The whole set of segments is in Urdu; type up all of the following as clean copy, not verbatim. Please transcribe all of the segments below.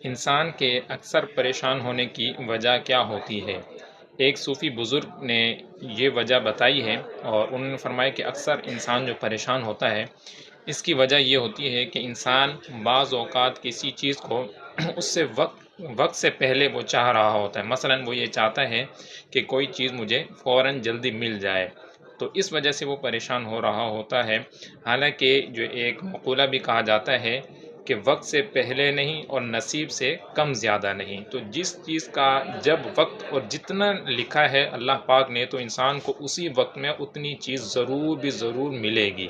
انسان کے اکثر پریشان ہونے کی وجہ کیا ہوتی ہے؟ ایک صوفی بزرگ نے یہ وجہ بتائی ہے اور انہوں نے فرمایا کہ اکثر انسان جو پریشان ہوتا ہے اس کی وجہ یہ ہوتی ہے کہ انسان بعض اوقات کسی چیز کو اس سے وقت سے پہلے وہ چاہ رہا ہوتا ہے. مثلا وہ یہ چاہتا ہے کہ کوئی چیز مجھے فوراً جلدی مل جائے، تو اس وجہ سے وہ پریشان ہو رہا ہوتا ہے. حالانکہ جو ایک مقولہ بھی کہا جاتا ہے کہ وقت سے پہلے نہیں اور نصیب سے کم زیادہ نہیں. تو جس چیز کا جب وقت اور جتنا لکھا ہے اللہ پاک نے، تو انسان کو اسی وقت میں اتنی چیز ضرور بھی ضرور ملے گی.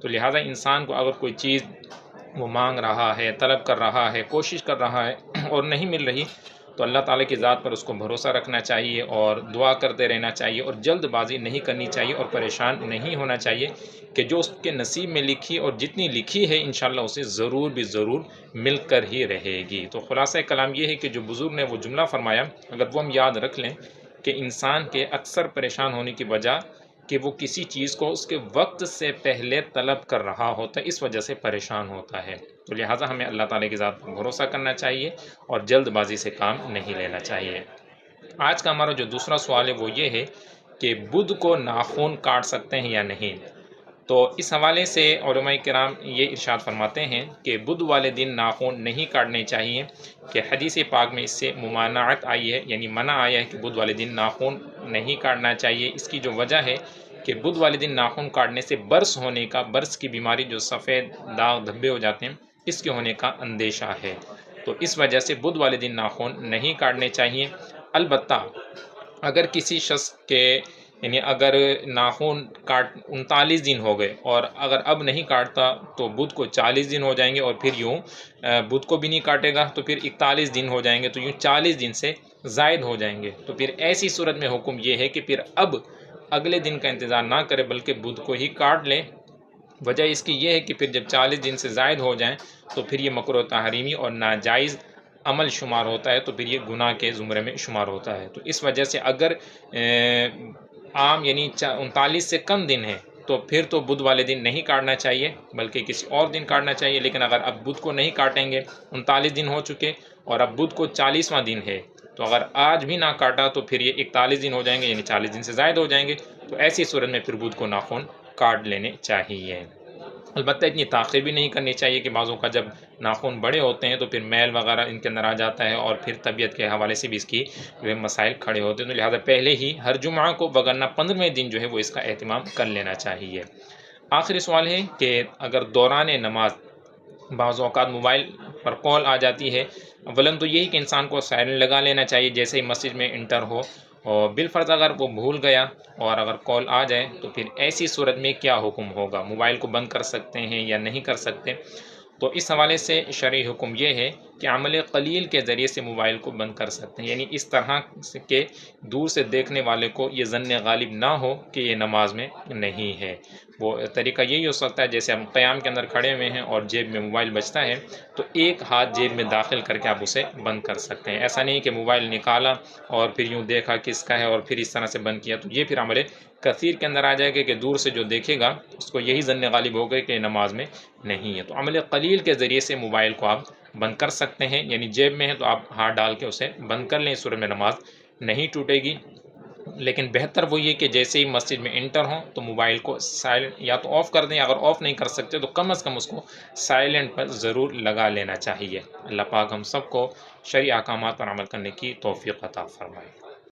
تو لہٰذا انسان کو اگر کوئی چیز وہ مانگ رہا ہے، طلب کر رہا ہے، کوشش کر رہا ہے اور نہیں مل رہی، تو اللہ تعالیٰ کی ذات پر اس کو بھروسہ رکھنا چاہیے اور دعا کرتے رہنا چاہیے اور جلد بازی نہیں کرنی چاہیے اور پریشان نہیں ہونا چاہیے کہ جو اس کے نصیب میں لکھی اور جتنی لکھی ہے انشاءاللہ اسے ضرور بھی ضرور مل کر ہی رہے گی. تو خلاصہ کلام یہ ہے کہ جو بزرگ نے وہ جملہ فرمایا، اگر وہ ہم یاد رکھ لیں کہ انسان کے اکثر پریشان ہونے کی وجہ کہ وہ کسی چیز کو اس کے وقت سے پہلے طلب کر رہا ہوتا ہے، اس وجہ سے پریشان ہوتا ہے. تو لہٰذا ہمیں اللہ تعالیٰ کی ذات پر بھروسہ کرنا چاہیے اور جلد بازی سے کام نہیں لینا چاہیے. آج کا ہمارا جو دوسرا سوال ہے وہ یہ ہے کہ بدھ کو ناخن کاٹ سکتے ہیں یا نہیں. تو اس حوالے سے علماء کرام یہ ارشاد فرماتے ہیں کہ بدھ والے دن ناخن نہیں کاٹنے چاہیے، کہ حدیث پاک میں اس سے ممانعت آئی ہے، یعنی منع آیا ہے کہ بدھ والے دن ناخن نہیں کاٹنا چاہیے. اس کی جو وجہ ہے کہ بدھ والے دن ناخن کاٹنے سے برس ہونے کا، برس کی بیماری جو سفید داغ دھبے ہو جاتے ہیں، اس کے ہونے کا اندیشہ ہے. تو اس وجہ سے بدھ والے دن ناخن نہیں کاٹنے چاہیے. البتہ اگر کسی شخص کے یعنی اگر ناخن 39 دن ہو گئے اور اگر اب نہیں کاٹتا تو بدھ کو 40 دن ہو جائیں گے، اور پھر یوں بدھ کو بھی نہیں کاٹے گا تو پھر 41 دن ہو جائیں گے، تو یوں 40 دن سے زائد ہو جائیں گے. تو پھر ایسی صورت میں حکم یہ ہے کہ پھر اب اگلے دن کا انتظار نہ کرے بلکہ بدھ کو ہی کاٹ لیں. وجہ اس کی یہ ہے کہ پھر جب 40 دن سے زائد ہو جائیں تو پھر یہ مکروہ تحریمی اور ناجائز عمل شمار ہوتا ہے، تو پھر یہ گناہ کے زمرے میں شمار ہوتا ہے. تو اس وجہ سے اگر عام یعنی 39 سے کم دن ہے تو پھر تو بدھ والے دن نہیں کاٹنا چاہیے بلکہ کسی اور دن کاٹنا چاہیے. لیکن اگر اب بدھ کو نہیں کاٹیں گے، 39 دن ہو چکے اور اب بدھ کو 40واں دن ہے، تو اگر آج بھی نہ کاٹا تو پھر یہ 41 دن ہو جائیں گے، یعنی 40 دن سے زائد ہو جائیں گے. تو ایسی صورت میں پھر بدھ کو ناخن کاٹ لینے چاہیے. البتہ اتنی تاخیر بھی نہیں کرنی چاہیے کہ بعضوں کا جب ناخن بڑے ہوتے ہیں تو پھر میل وغیرہ ان کے اندر آ جاتا ہے اور پھر طبیعت کے حوالے سے بھی اس کی جو ہے مسائل کھڑے ہوتے ہیں. تو لہٰذا پہلے ہی ہر جمعہ کو وگرنہ 15ویں دن جو ہے وہ اس کا اہتمام کر لینا چاہیے. آخری سوال ہے کہ اگر دوران نماز بعض اوقات موبائل پر کال آ جاتی ہے، اولاً تو یہی کہ انسان کو سائلنٹ لگا لینا چاہیے جیسے ہی مسجد میں انٹر ہو، اور بالفرض اگر وہ بھول گیا اور اگر کال آ جائے تو پھر ایسی صورت میں کیا حکم ہوگا؟ موبائل کو بند کر سکتے ہیں یا نہیں کر سکتے؟ تو اس حوالے سے شرعی حکم یہ ہے کہ عمل قلیل کے ذریعے سے موبائل کو بند کر سکتے ہیں، یعنی اس طرح کہ دور سے دیکھنے والے کو یہ ظن غالب نہ ہو کہ یہ نماز میں نہیں ہے. وہ طریقہ یہی ہو سکتا ہے جیسے ہم قیام کے اندر کھڑے ہوئے ہیں اور جیب میں موبائل بجتا ہے تو ایک ہاتھ جیب میں داخل کر کے آپ اسے بند کر سکتے ہیں. ایسا نہیں کہ موبائل نکالا اور پھر یوں دیکھا کس کا ہے اور پھر اس طرح سے بند کیا، تو یہ پھر عمل کثیر کے اندر آ جائے گا کہ دور سے جو دیکھے گا اس کو یہی ظن غالب ہوگا کہ نماز میں نہیں ہے. تو عمل قلیل کے ذریعے سے موبائل کو آپ بند کر سکتے ہیں، یعنی جیب میں ہے تو آپ ہاتھ ڈال کے اسے بند کر لیں، اس صورت میں نماز نہیں ٹوٹے گی. لیکن بہتر وہ یہ کہ جیسے ہی مسجد میں انٹر ہوں تو موبائل کو سائلنٹ یا تو آف کر دیں، اگر آف نہیں کر سکتے تو کم از کم اس کو سائلنٹ پر ضرور لگا لینا چاہیے. اللہ پاک ہم سب کو شرعی احکامات پر عمل کرنے کی توفیق عطا فرمائے.